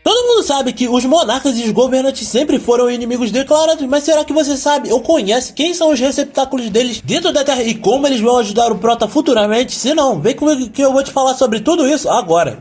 Todo mundo sabe que os monarcas e os governantes sempre foram inimigos declarados, mas será que você sabe ou conhece quem são os receptáculos deles dentro da Terra e como eles vão ajudar o Prota futuramente? Se não, vem comigo que eu vou te falar sobre tudo isso agora.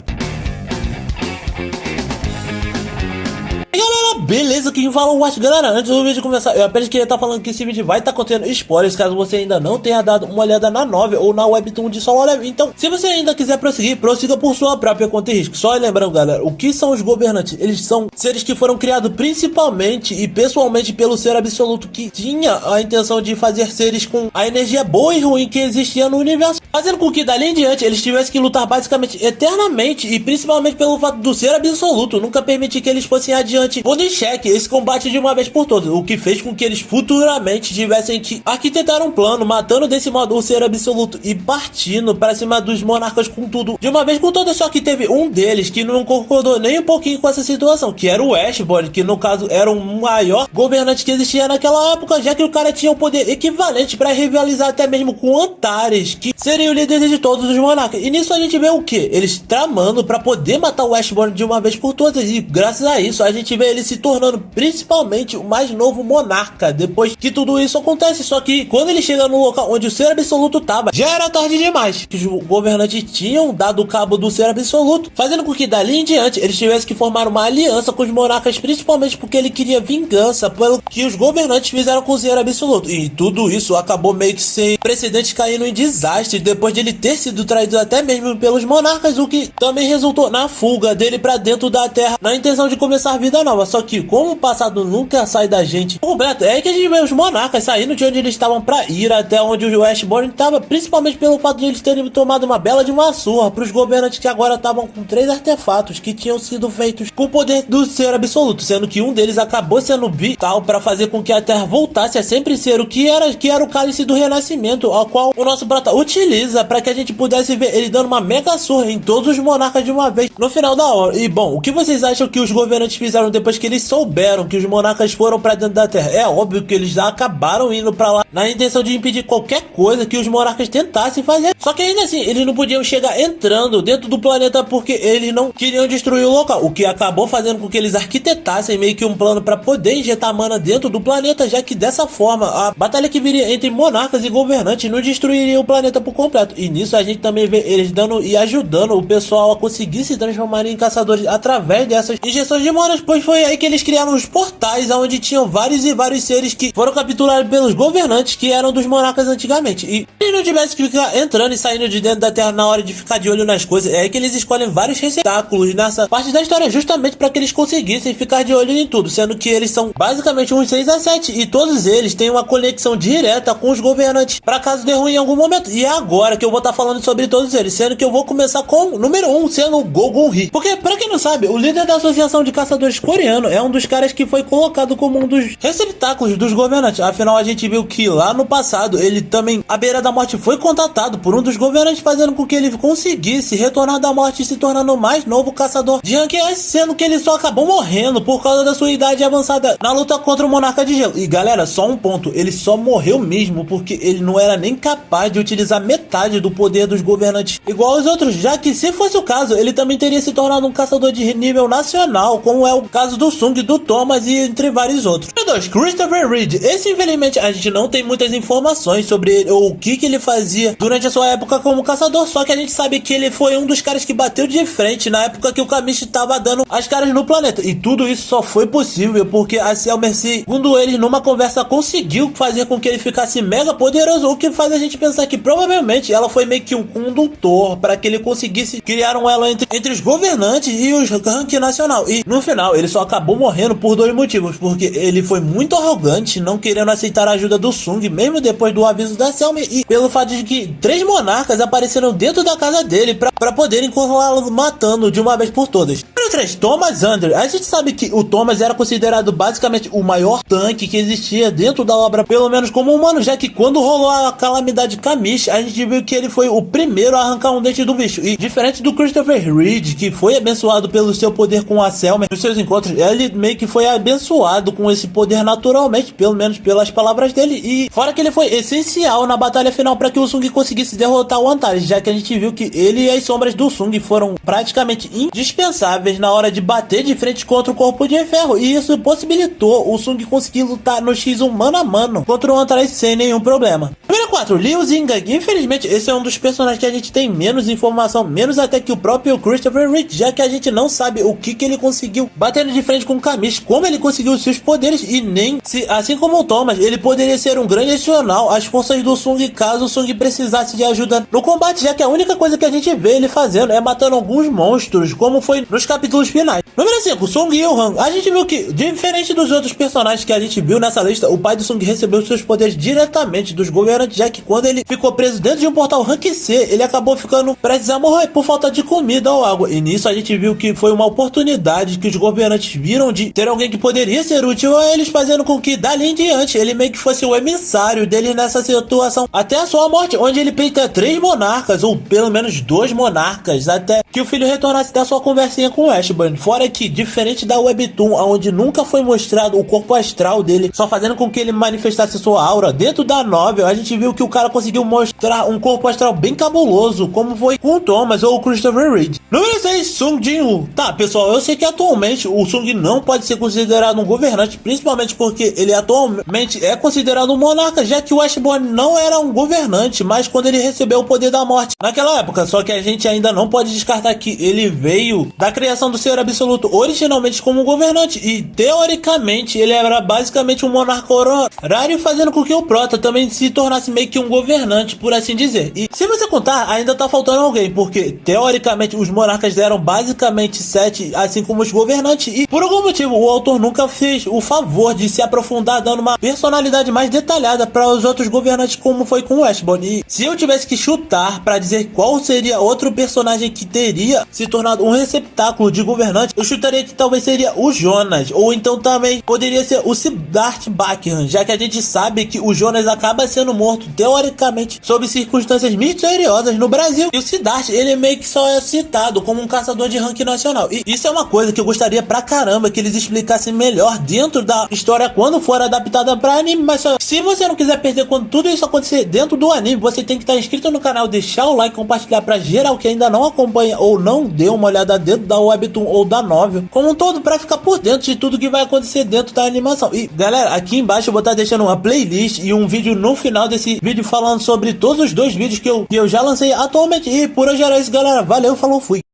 Beleza, quem fala o Watch, galera. Antes do vídeo começar, eu apenas queria estar falando que esse vídeo vai estar contendo spoilers, caso você ainda não tenha dado uma olhada na novel ou na webtoon de Solo Leveling. Então, se você ainda quiser prosseguir, prossiga por sua própria conta e risco. Só lembrando, galera, o que são os governantes? Eles são seres que foram criados principalmente e pessoalmente pelo ser absoluto, que tinha a intenção de fazer seres com a energia boa e ruim que existia no universo, fazendo com que dali em diante eles tivessem que lutar basicamente eternamente, e principalmente pelo fato do ser absoluto nunca permitir que eles fossem adiante em xeque esse combate de uma vez por todas, o que fez com que eles futuramente tivessem que arquitetar um plano, matando desse modo o ser absoluto e partindo para cima dos monarcas com tudo de uma vez por todas. Só que teve um deles que não concordou nem um pouquinho com essa situação, que era o Ashborn, que no caso era o maior governante que existia naquela época, já que o cara tinha um poder equivalente para rivalizar até mesmo com Antares, que seria o líder de todos os monarcas. E nisso a gente vê o que? Eles tramando para poder matar o Ashborn de uma vez por todas, e graças a isso a gente vê ele se tornando principalmente o mais novo monarca depois que tudo isso acontece. Só que quando ele chega no local onde o ser absoluto tava, já era tarde demais, que os governantes tinham dado cabo do ser absoluto, fazendo com que dali em diante eles tivessem que formar uma aliança com os monarcas, principalmente porque ele queria vingança pelo que os governantes fizeram com o ser absoluto. E tudo isso acabou meio que sem precedentes, caindo em desastre depois de ele ter sido traído até mesmo pelos monarcas, o que também resultou na fuga dele pra dentro da Terra, na intenção de começar vida nova. Só que como o passado nunca sai da gente completo, é que a gente vê os monarcas saindo de onde eles estavam pra ir até onde o Ashborn estava, principalmente pelo fato de eles terem tomado uma bela de uma surra pros governantes, que agora estavam com 3 artefatos que tinham sido feitos com o poder do ser absoluto, sendo que um deles acabou sendo vital para fazer com que a Terra voltasse a sempre ser o que era o cálice do renascimento, ao qual o nosso Prota utiliza para que a gente pudesse ver ele dando uma mega surra em todos os monarcas de uma vez no final da hora. E bom, o que vocês acham que os governantes fizeram depois que eles souberam que os monarcas foram pra dentro da Terra? É óbvio que eles já acabaram indo pra lá na intenção de impedir qualquer coisa que os monarcas tentassem fazer. Só que ainda assim, eles não podiam chegar entrando dentro do planeta porque eles não queriam destruir o local, o que acabou fazendo com que eles arquitetassem meio que um plano para poder injetar mana dentro do planeta, já que dessa forma a batalha que viria entre monarcas e governantes não destruiria o planeta por completo. E nisso a gente também vê eles dando e ajudando o pessoal a conseguir se transformar em caçadores através dessas injeções de manas, pois foi aí que eles criaram os portais onde tinham vários e vários seres que foram capturados pelos governantes, que eram dos monarcas antigamente. E eles não tivessem que ficar entrando e saindo de dentro da Terra na hora de ficar de olho nas coisas, é aí que eles escolhem vários receptáculos nessa parte da história, justamente para que eles conseguissem ficar de olho em tudo, sendo que eles são basicamente uns 6 a 7 e todos eles têm uma conexão direta com os governantes, para caso dê ruim em algum momento. E é agora que eu vou estar falando sobre todos eles, sendo que eu vou começar com o número 1, sendo o Go-Gun-Hee. Porque, para quem não sabe, o líder da Associação de Caçadores Coreano é um dos caras que foi colocado como um dos receptáculos dos governantes. Afinal, a gente viu que lá no passado ele também, à beira da morte, foi contatado por um dos governantes, fazendo com que ele conseguisse retornar da morte, se tornando o mais novo caçador de Rank S, sendo que ele só acabou morrendo por causa da sua idade avançada na luta contra o Monarca de Gelo. E galera, só um ponto, ele só morreu mesmo porque ele não era nem capaz de utilizar metade do poder dos governantes igual aos outros, já que se fosse o caso, ele também teria se tornado um caçador de nível nacional, como é o caso do Sung, do Thomas e entre vários outros. 2. Christopher Reed. Esse, infelizmente, a gente não tem muitas informações sobre ele ou o que ele fazia durante a sua época como caçador, só que a gente sabe que ele foi um dos caras que bateu de frente na época que o Kamish estava dando as caras no planeta, e tudo isso só foi possível porque a Selmer, segundo eles, numa conversa conseguiu fazer com que ele ficasse mega poderoso, o que faz a gente pensar que provavelmente ela foi meio que um condutor para que ele conseguisse criar um elo entre os governantes e os rank nacional. E no final ele só acabou morrendo por 2 motivos, porque ele foi muito arrogante, não querendo aceitar a ajuda do Sung, mesmo depois do aviso da Selmer, e pelo fato de que 3 monarcas apareceram dentro da casa dele para poderem encurralá-lo, matando de uma vez por todas. Número 3, Thomas Under. A gente sabe que o Thomas era considerado basicamente o maior tanque que existia dentro da obra, pelo menos como humano, já que quando rolou a calamidade Kamish, a gente viu que ele foi o primeiro a arrancar um dente do bicho. E diferente do Christopher Reed, que foi abençoado pelo seu poder com a Selmer nos seus encontros, ele meio que foi abençoado com esse poder naturalmente, pelo menos pelas palavras dele, e fora que ele foi essencial na batalha final para que o Sung conseguisse derrotar o Antares, já que a gente viu que ele e as sombras do Sung foram praticamente indispensáveis na hora de bater de frente contra o Corpo de Ferro, e isso possibilitou o Sung conseguir lutar no X1 mano a mano contra o Antares sem nenhum problema. Número 4, Liu Zingang. Infelizmente, esse é um dos personagens que a gente tem menos informação, menos até que o próprio Christopher Reed, já que a gente não sabe o que ele conseguiu batendo de frente com o Kamish, como ele conseguiu os seus poderes, e nem se, assim como o Thomas, ele poderia ser um grande adicional às forças do Sung caso o Sung precisasse de ajuda no combate, já que a única coisa que a gente vê ele fazendo é matando alguns monstros, como foi nos capítulos finais. Número 5, Sung Yilhan. A gente viu que, diferente dos outros personagens que a gente viu nessa lista, o pai do Sung recebeu seus poderes diretamente dos governantes, já que quando ele ficou preso dentro de um portal Rank C, ele acabou ficando prestes a morrer por falta de comida ou água. E nisso a gente viu que foi uma oportunidade que os governantes viram de ter alguém que poderia ser útil a eles, fazendo com que dali em diante ele meio que fosse o emissário deles nessa situação até a sua morte, onde ele peita 3 monarcas, ou pelo menos 2 monarcas, até que o filho retornasse da sua conversinha com o Ashburn. Fora que, diferente da Webtoon, onde nunca foi mostrado o corpo astral dele, só fazendo com que ele manifestasse sua aura, dentro da novel a gente viu que o cara conseguiu mostrar um corpo astral bem cabuloso, como foi com o Thomas ou o Christopher Reed. Número 6, Sung Jin-woo. Tá, pessoal, eu sei que atualmente o Sung não pode ser considerado um governante, principalmente porque ele atualmente é considerado um monarca, já que o Ashburn não era um governante, mas quando ele recebeu o poder da morte naquela época. Só que a gente ainda não pode descartar que ele veio da criação do Senhor Absoluto originalmente como um governante, e teoricamente ele era basicamente um monarca honorário, fazendo com que o Prota também se tornasse meio que um governante, por assim dizer. E se você contar, ainda tá faltando alguém, porque teoricamente os monarcas eram basicamente 7, assim como os governantes, e por algum motivo o autor nunca fez o favor de se aprofundar dando uma personalidade mais detalhada para os outros governantes, como foi com o Ashburn. E se eu tivesse que chutar para dizer qual seria outro personagem que teria se tornado um receptáculo de governante, eu chutaria que talvez seria o Jonas, ou então também poderia ser o Siddharth Bachchan, já que a gente sabe que o Jonas acaba sendo morto teoricamente sob circunstâncias misteriosas no Brasil, e o Siddharth ele meio que só é citado como um caçador de rank nacional. E isso é uma coisa que eu gostaria pra caramba que eles explicassem melhor dentro da história quando for adaptada pra anime. Mas só, se você não quiser perder quando tudo isso acontecer dentro do anime, você tem que estar inscrito no canal, deixar o like, compartilhar pra geral que ainda não acompanha ou não deu uma olhada dentro da Webtoon ou da novel como um todo, pra ficar por dentro de tudo que vai acontecer dentro da animação. E galera, aqui embaixo eu vou estar deixando uma playlist e um vídeo no final desse vídeo falando sobre todos os 2 vídeos que eu já lancei atualmente. E por hoje era isso, galera. Valeu, falou, fui.